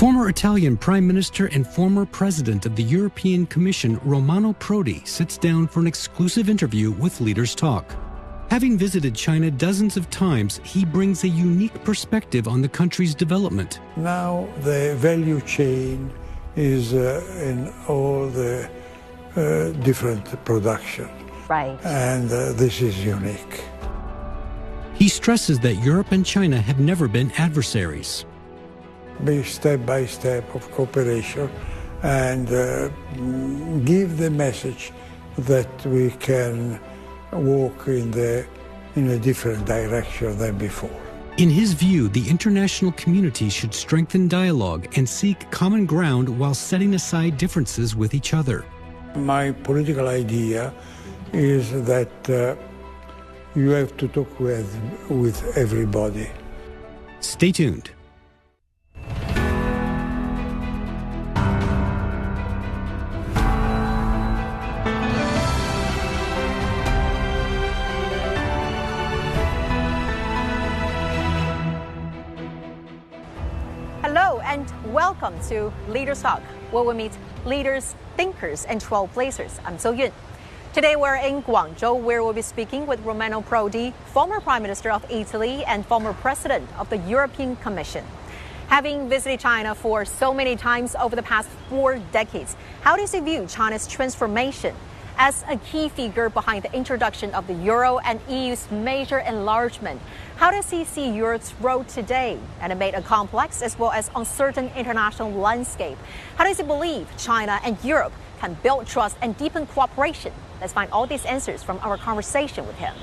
Former Italian Prime Minister and former President of the European Commission, Romano Prodi, sits down for an exclusive interview with Leaders Talk. Having visited China dozens of times, he brings a unique perspective on the country's development. Now the value chain is in all the different production. Right. And this is unique. He stresses that Europe and China have never been adversaries. Be step by step of cooperation and give the message that we can walk in a different direction than before. In his view, the international community should strengthen dialogue and seek common ground while setting aside differences with each other. My political idea is that you have to talk with everybody. Stay tuned. Hello and welcome to Leaders Talk, where we meet leaders, thinkers, and trailblazers. I'm So Yun. Today we're in Guangzhou, where we'll be speaking with Romano Prodi, former Prime Minister of Italy and former President of the European Commission. Having visited China for so many times over the past 4 decades, how does he view China's transformation? As a key figure behind the introduction of the euro and EU's major enlargement, how does he see Europe's role today and amid a complex as well as uncertain international landscape? How does he believe China and Europe can build trust and deepen cooperation? Let's find all these answers from our conversation with him.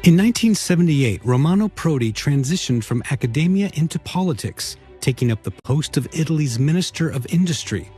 In 1978, Romano Prodi transitioned from academia into politics, taking up the post of Italy's Minister of Industry.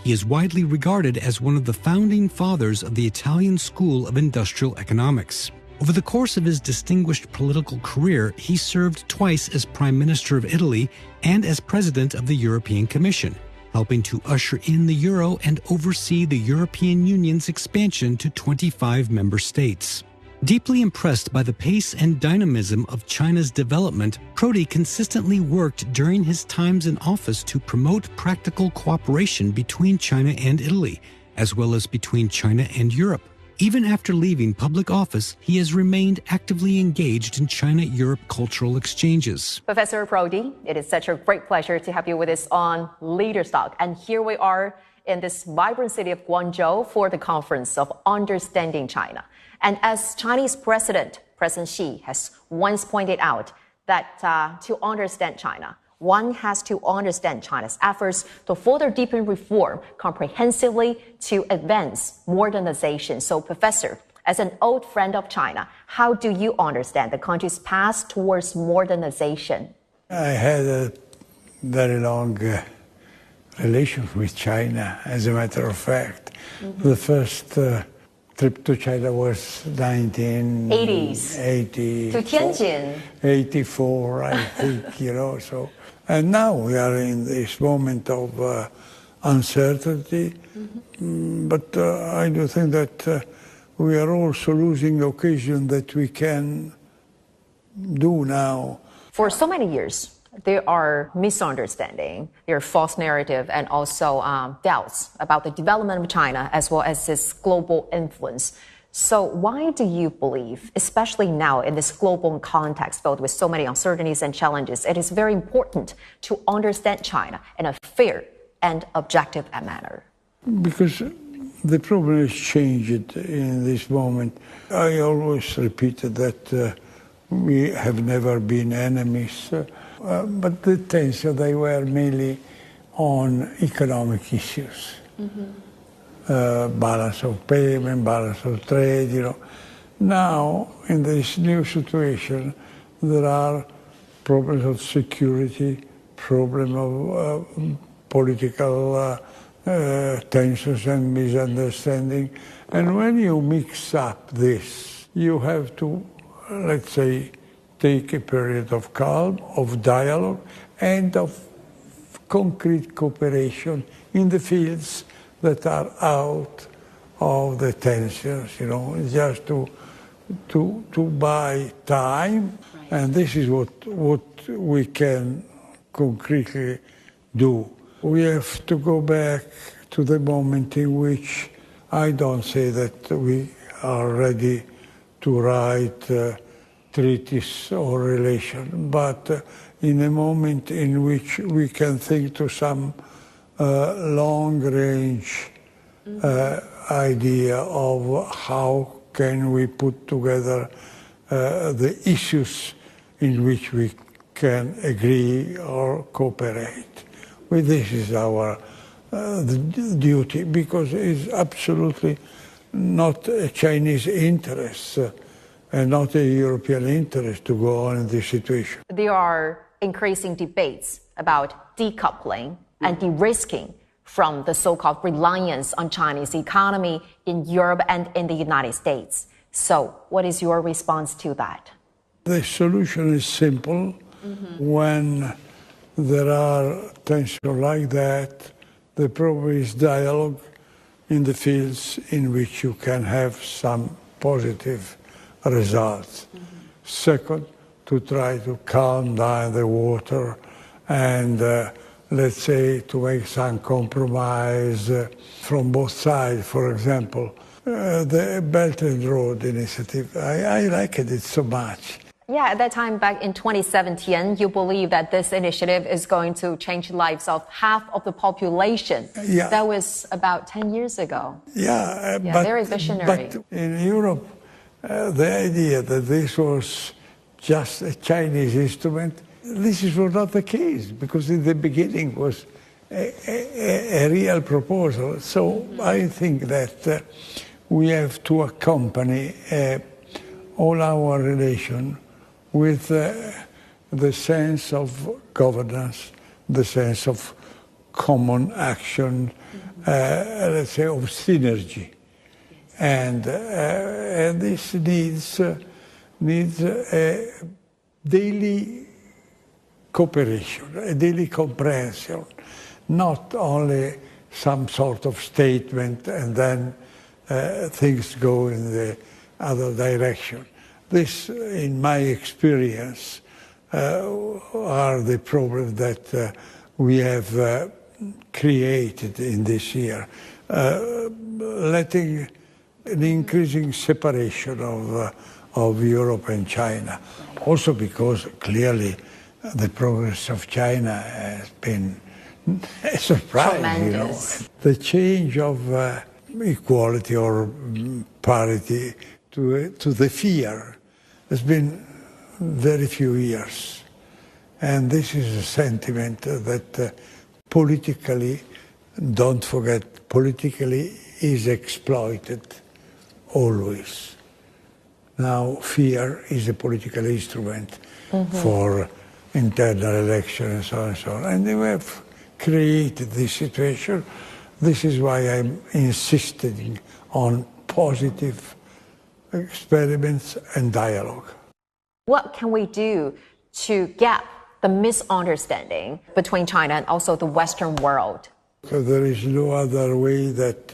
He is widely regarded as one of the founding fathers of the Italian School of Industrial Economics. Over the course of his distinguished political career, he served twice as Prime Minister of Italy and as President of the European Commission, helping to usher in the euro and oversee the European Union's expansion to 25 member states. Deeply impressed by the pace and dynamism of China's development, Prodi consistently worked during his times in office to promote practical cooperation between China and Italy, as well as between China and Europe. Even after leaving public office, he has remained actively engaged in China-Europe cultural exchanges. Professor Prodi, it is such a great pleasure to have you with us on Leaders Talk. And here we are in this vibrant city of Guangzhou for the conference of Understanding China. And as Chinese President Xi has once pointed out that to understand China, one has to understand China's efforts to further deepen reform comprehensively to advance modernization. So, Professor, as an old friend of China, how do you understand the country's path towards modernization? I had a very long relation with China, as a matter of fact. Mm-hmm. The first trip to China was 1980. To Tianjin. 84, I think, so. And now we are in this moment of uncertainty, mm-hmm. But I do think that we are also losing the occasion that we can do now. For so many years, there are misunderstandings, there are false narrative, and also doubts about the development of China as well as its global influence. So why do you believe, especially now in this global context filled with so many uncertainties and challenges, it is very important to understand China in a fair and objective manner? Because the problem has changed in this moment. I always repeated that we have never been enemies. But the tensions, they were mainly on economic issues. Mm-hmm. Balance of payment, balance of trade, Now, in this new situation, there are problems of security, problems of political tensions and misunderstanding. And when you mix up this, you have to, let's say, take a period of calm, of dialogue, and of concrete cooperation in the fields that are out of the tensions, just to buy time. Right. And this is what we can concretely do. We have to go back to the moment in which I don't say that we are ready to write treaties or relation, but in a moment in which we can think to some long-range idea of how can we put together the issues in which we can agree or cooperate. Well, this is our duty, because it's absolutely not a Chinese interest and not a European interest to go on in this situation. There are increasing debates about decoupling and de-risking from the so-called reliance on Chinese economy in Europe and in the United States. So what is your response to that? The solution is simple. When there are tensions like that, the problem is dialogue in the fields in which you can have some positive results. Second, to try to calm down the water and let's say to make some compromise from both sides. For example, the Belt and Road Initiative, I liked it so much. Yeah, at that time, back in 2017, you believe that this initiative is going to change the lives of half of the population. Yeah. That was about 10 years ago. Yeah, but, very visionary. But in Europe, the idea that this was just a Chinese instrument, this was not the case, because in the beginning was a real proposal. So I think that we have to accompany all our relation with the sense of governance, the sense of common action, let's say of synergy. And this needs a daily cooperation, a daily comprehension, not only some sort of statement and then things go in the other direction. This, in my experience, are the problems that we have created in this year, letting an increasing separation of Europe and China. Also because clearly the progress of China has been a surprise. Tremendous. The change of equality or parity to the fear has been very few years. And this is a sentiment that politically, don't forget, politically is exploited always. Now fear is a political instrument for internal elections and so on and so on. And we have created this situation. This is why I'm insisting on positive experiments and dialogue. What can we do to gap the misunderstanding between China and also the Western world? So there is no other way that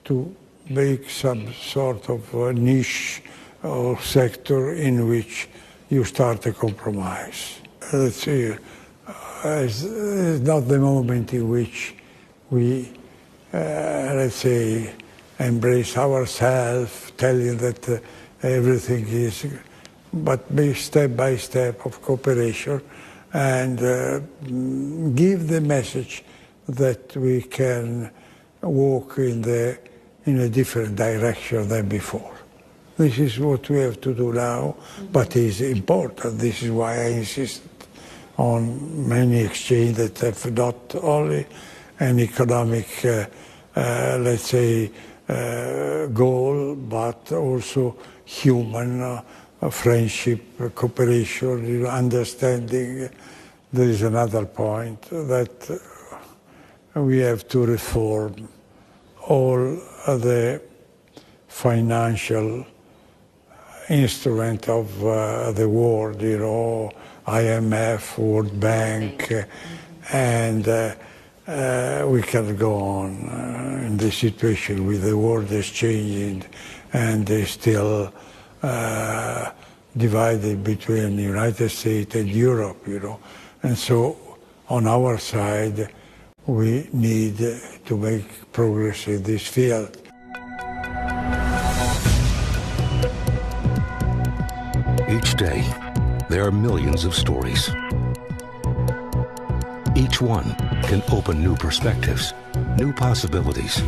to make some sort of niche or sector in which you start a compromise. Let's say, it's not the moment in which we, let's say, embrace ourselves, telling that everything is, but be step by step of cooperation and give the message that we can walk in a different direction than before. This is what we have to do now, but it's important. This is why I insist on many exchanges that have not only an economic, let's say, goal, but also human friendship, cooperation, understanding. There is another point that we have to reform all the financial instrument of the world, you know, IMF, World Bank, and we can go on in this situation with the world is changing and they still divided between the United States and Europe, you know. And so on our side, we need to make progress in this field. Each day, there are millions of stories. Each one can open new perspectives, new possibilities.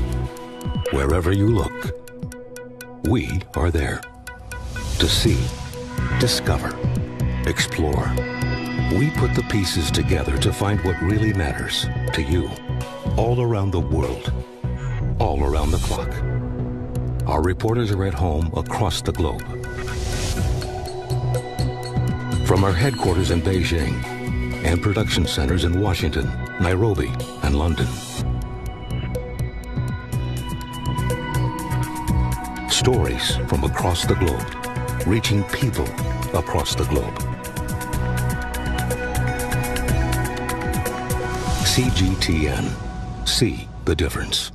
Wherever you look, we are there to see, discover, explore. We put the pieces together to find what really matters to you, all around the world, all around the clock. Our reporters are at home across the globe. From our headquarters in Beijing and production centers in Washington, Nairobi, and London. Stories from across the globe, reaching people across the globe. CGTN. See the difference.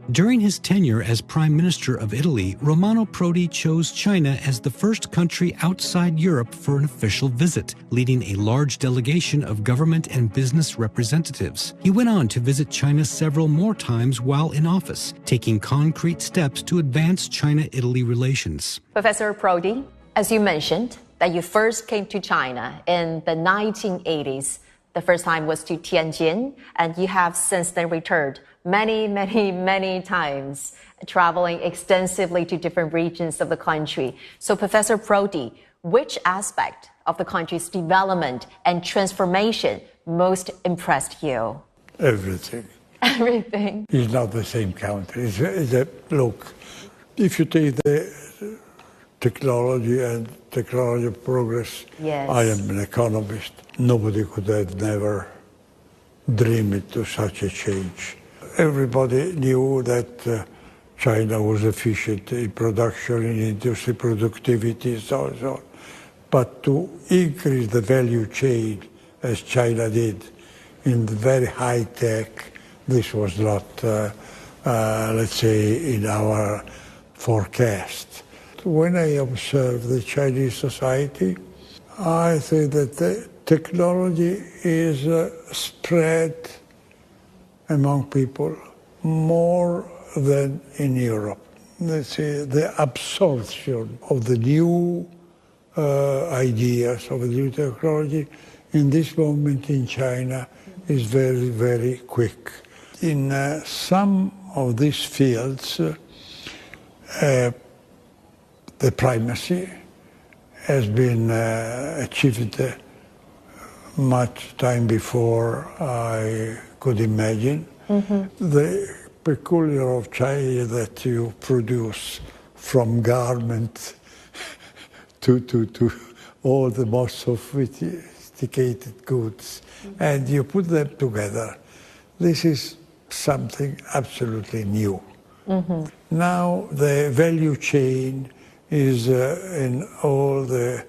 During his tenure as Prime Minister of Italy, Romano Prodi chose China as the first country outside Europe for an official visit, leading a large delegation of government and business representatives. He went on to visit China several more times while in office, taking concrete steps to advance China-Italy relations. Professor Prodi, as you mentioned, that you first came to China in the 1980s. The first time was to Tianjin, and you have since then returned many times, traveling extensively to different regions of the country. So, Professor Prodi, which aspect of the country's development and transformation most impressed you? Everything. Everything. It's not the same country. Look, if you take the technology and technology progress, yes. I am an economist. Nobody could have never dreamed of such a change. Everybody knew that China was efficient in production, in industry productivity, so on. But to increase the value chain, as China did, in the very high tech, this was not, let's say, in our forecast. When I observe the Chinese society, I think that the technology is spread among people more than in Europe. Let's say the absorption of the new ideas, of the new technology, in this moment in China is very quick. In some of these fields, the primacy has been achieved much time before I could imagine. Mm-hmm. The peculiar of China that you produce from garments to all the most sophisticated goods, mm-hmm. and you put them together. This is something absolutely new. Mm-hmm. Now the value chain is in all the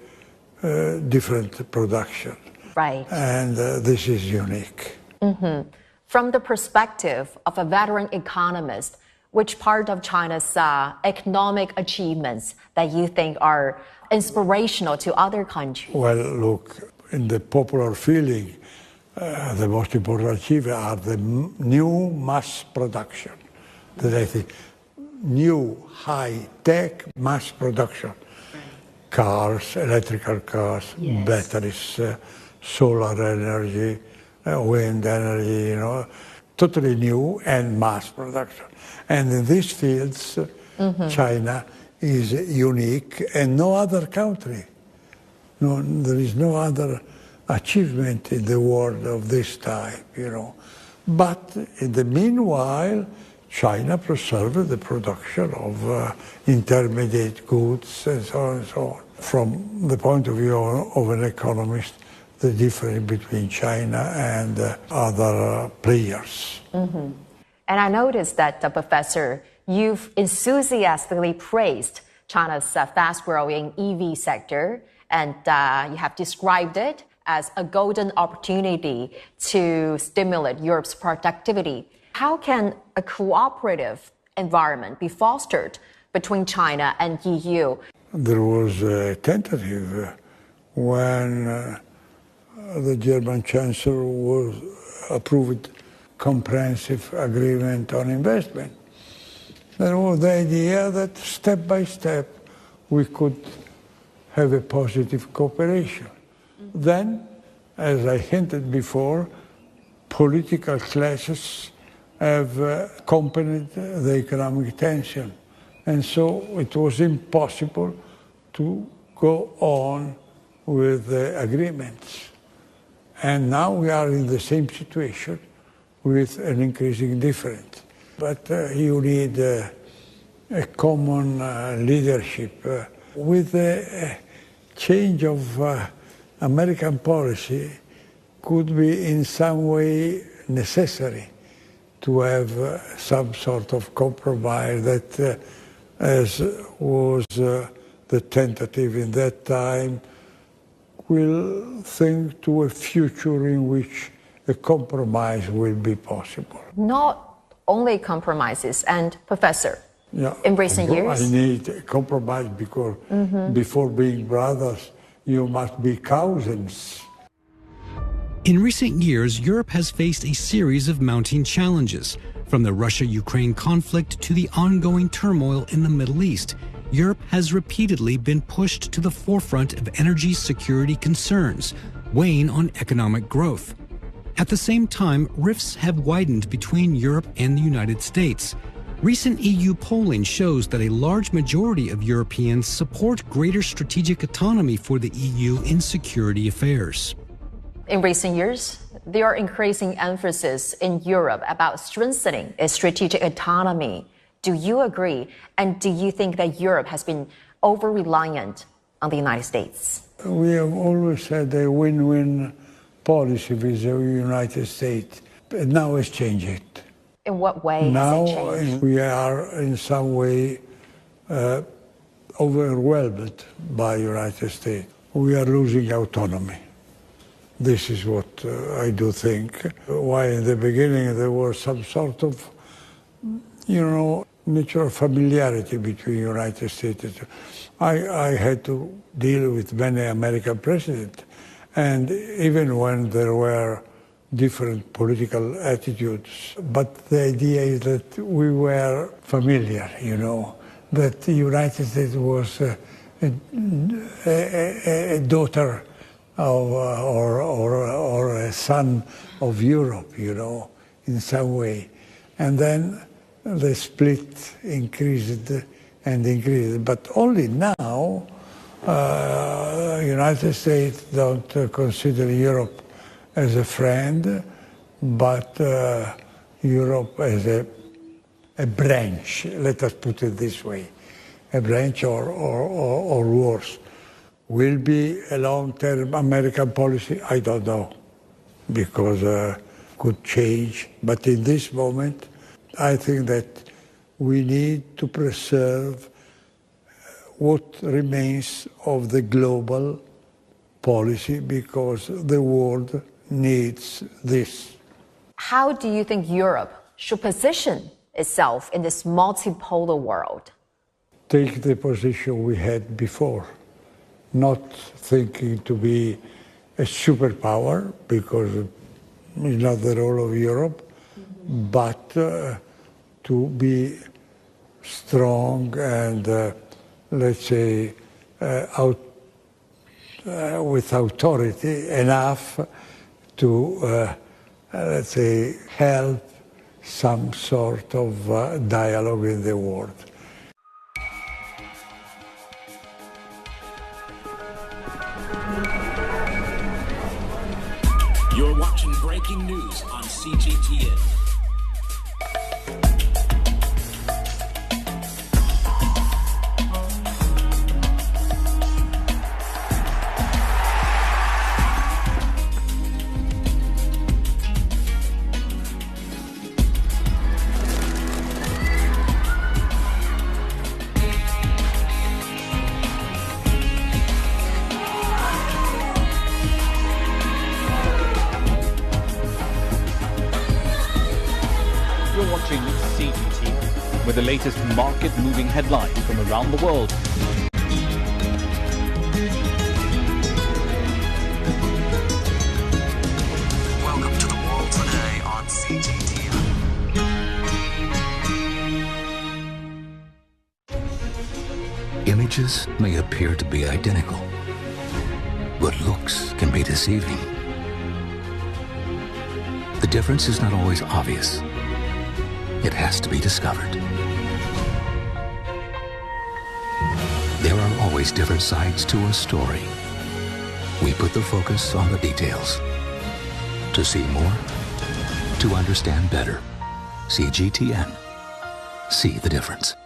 different production. Right. And this is unique. Mm-hmm. From the perspective of a veteran economist, which part of China's economic achievements that you think are inspirational to other countries? Well, look, in the popular feeling, the most important achievements are the new mass production. That I think, new high-tech mass production. Right. Cars, electrical cars, yes. Batteries, solar energy, wind energy, totally new and mass production. And in these fields, mm-hmm. China is unique and no other country. No, there is no other achievement in the world of this type, But in the meanwhile, China preserved the production of intermediate goods and so on and so on. From the point of view of an economist, the difference between China and other players. Mm-hmm. And I noticed that, Professor, you've enthusiastically praised China's fast-growing EV sector, and you have described it as a golden opportunity to stimulate Europe's productivity. How can a cooperative environment be fostered between China and EU. There was a tentative when the German Chancellor was approved comprehensive agreement on investment. There was the idea that step by step we could have a positive cooperation. Then, as I hinted before, political clashes have accompanied the economic tension. And so it was impossible to go on with the agreements. And now we are in the same situation with an increasing difference. But you need a common leadership. With the change of American policy could be in some way necessary to have some sort of compromise that, as was the tentative in that time, will think to a future in which a compromise will be possible. Not only compromises, and Professor, in recent years? I need a compromise because before being brothers, you must be cousins. In recent years, Europe has faced a series of mounting challenges, from the Russia-Ukraine conflict to the ongoing turmoil in the Middle East. Europe has repeatedly been pushed to the forefront of energy security concerns, weighing on economic growth. At the same time, rifts have widened between Europe and the United States. Recent EU polling shows that a large majority of Europeans support greater strategic autonomy for the EU in security affairs. In recent years, there are increasing emphasis in Europe about strengthening its strategic autonomy. Do you agree? And do you think that Europe has been over-reliant on the United States? We have always had a win-win policy with the United States. But now it's changed. In what way now has it changed? We are in some way overwhelmed by the United States. We are losing autonomy. This is what I do think. Why in the beginning there was some sort of, natural familiarity between the United States. I had to deal with many American presidents, and even when there were different political attitudes, but the idea is that we were familiar, that the United States was a daughter of, or a son of Europe, in some way. And then the split increased and increased. But only now, United States don't consider Europe as a friend, but Europe as a branch, let us put it this way, a branch or worse. Will be a long-term American policy? I don't know, because could change. But in this moment, I think that we need to preserve what remains of the global policy because the world needs this. How do you think Europe should position itself in this multipolar world? Take the position we had before, not thinking to be a superpower because it's not the role of Europe, but to be strong and, let's say, with authority enough to, let's say, help some sort of dialogue in the world. You're watching breaking news on CGTN. the latest market-moving headlines from around the world. Welcome to the World Today on CGTN. Images may appear to be identical, but looks can be deceiving. The difference is not always obvious. It has to be discovered. There are always different sides to a story. We put the focus on the details. To see more, to understand better. CGTN. See the difference.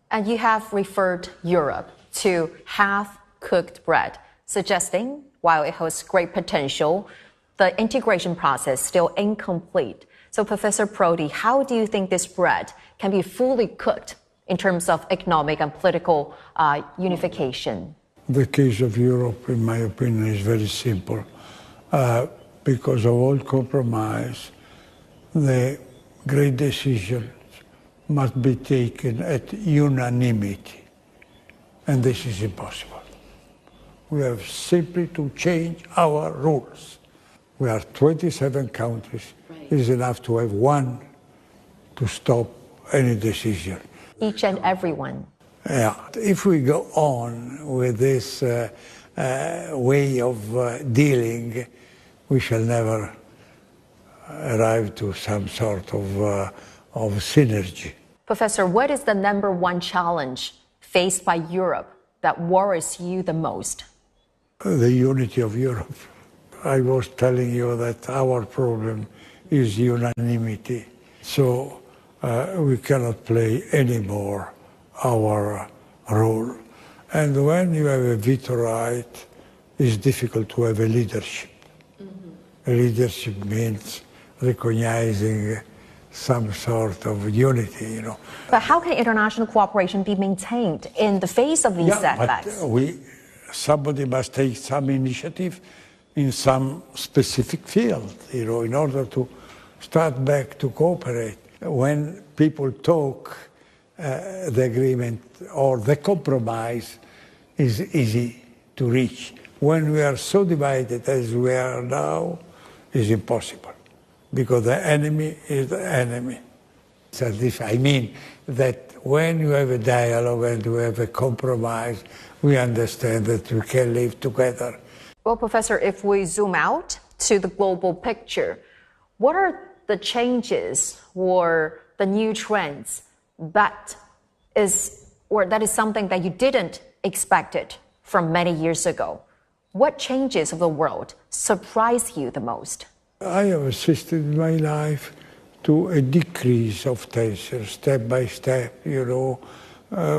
And you have referred Europe to half-cooked bread, suggesting while it holds great potential, the integration process still incomplete. So Professor Prodi, how do you think this bread can be fully cooked in terms of economic and political unification? The case of Europe, in my opinion, is very simple. Because of all compromise, the great decisions must be taken at unanimity. And this is impossible. We have simply to change our rules. We are 27 countries. Right. It is enough to have one to stop any decision. Each and every one. Yeah. If we go on with this way of dealing, we shall never arrive to some sort of synergy. Professor, what is the number one challenge faced by Europe that worries you the most? The unity of Europe. I was telling you that our problem is unanimity. So we cannot play anymore our role. And when you have a veto right, it's difficult to have a leadership. Mm-hmm. A leadership means recognizing some sort of unity, you know. But how can international cooperation be maintained in the face of these setbacks? But somebody must take some initiative in some specific field, you know, in order to start back to cooperate. When people talk, the agreement or the compromise is easy to reach. When we are so divided as we are now, it's impossible, because the enemy is the enemy. So this, I mean that when you have a dialogue and you have a compromise, we understand that we can live together. Well, Professor, if we zoom out to the global picture, what are the changes or the new trends that is something that you didn't expect it from many years ago? What changes of the world surprise you the most? I have assisted in my life to a decrease of tension, step by step, you know,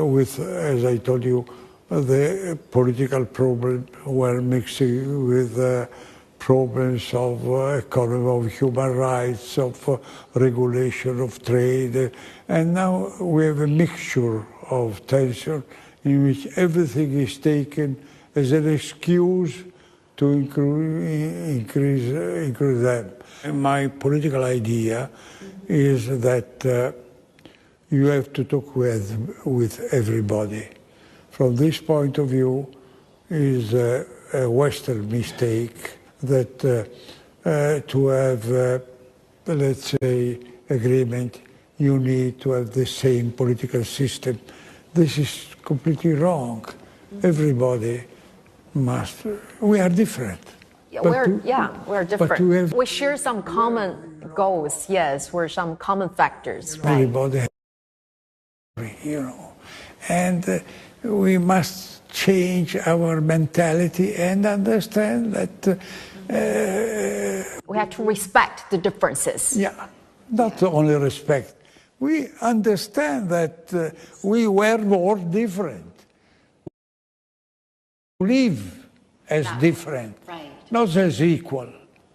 with, as I told you, the political problems were mixing with problems of economy, of human rights, of regulation of trade. And now we have a mixture of tension in which everything is taken as an excuse to increase them. And my political idea is that you have to talk with everybody. From this point of view, is a Western mistake that to have, let's say, agreement, you need to have the same political system. This is completely wrong. Everybody must. We are different. Yeah, we're different. We share some common goals, yes, we're some common factors, right? Everybody has, you know, and we must change our mentality and understand that we have to respect the differences. Yeah, not only respect. We understand that we were more different. Live as different, right, not as equal.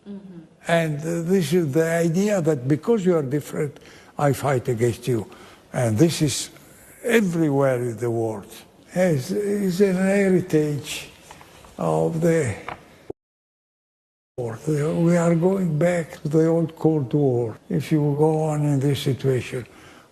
Mm-hmm. And this is the idea that because you are different, I fight against you. And this is everywhere in the world. It's an heritage of the We are going back to the old Cold War. If you go on in this situation,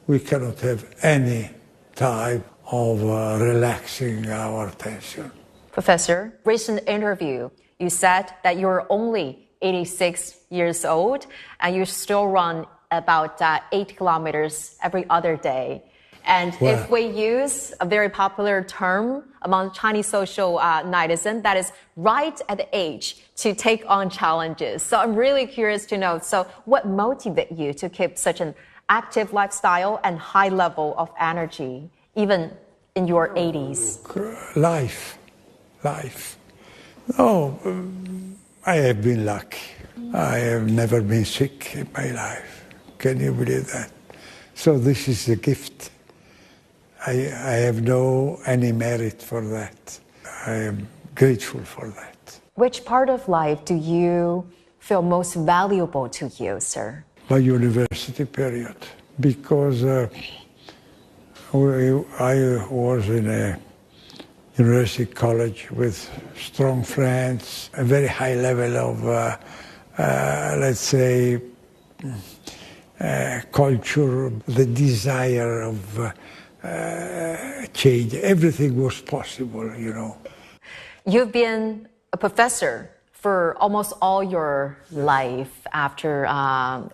we cannot have any type of relaxing our tension. Professor, recent interview, you said that you're only 86 years old and you still run about 8 kilometers every other day. And Well, if we use a very popular term among Chinese social netizens, that is right at the age to take on challenges. So I'm really curious to know, so what motivated you to keep such an active lifestyle and high level of energy, even in your 80s? Life. No, I have been lucky. I have never been sick in my life. Can you believe that? So this is a gift. I have no any merit for that. I am grateful for that. Which part of life do you feel most valuable to you, sir? My university period, because I was in a university college with strong friends, a very high level of, let's say, culture, the desire of change. Everything was possible, you know. You've been a professor for almost all your life after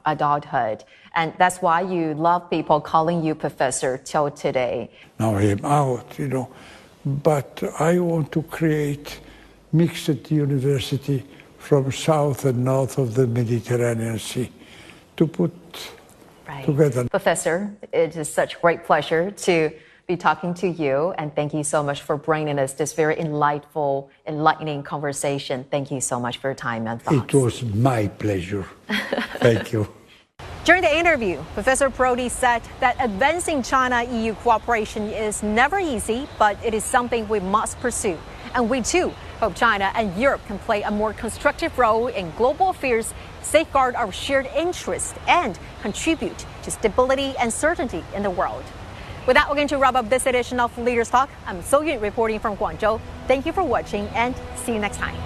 adulthood, and that's why you love people calling you professor till today. Now I am out, you know, but I want to create mixed university from south and north of the Mediterranean Sea to put together. Professor, it is such great pleasure to be talking to you, and thank you so much for bringing us this very enlightening conversation. Thank you so much for your time and thoughts. It was my pleasure. Thank you. During the interview, Professor Prodi said that advancing China-EU cooperation is never easy, but it is something we must pursue. And we too hope China and Europe can play a more constructive role in global affairs, safeguard our shared interests, and contribute to stability and certainty in the world. With that, we're going to wrap up this edition of Leaders Talk. I'm So Yun reporting from Guangzhou. Thank you for watching and see you next time.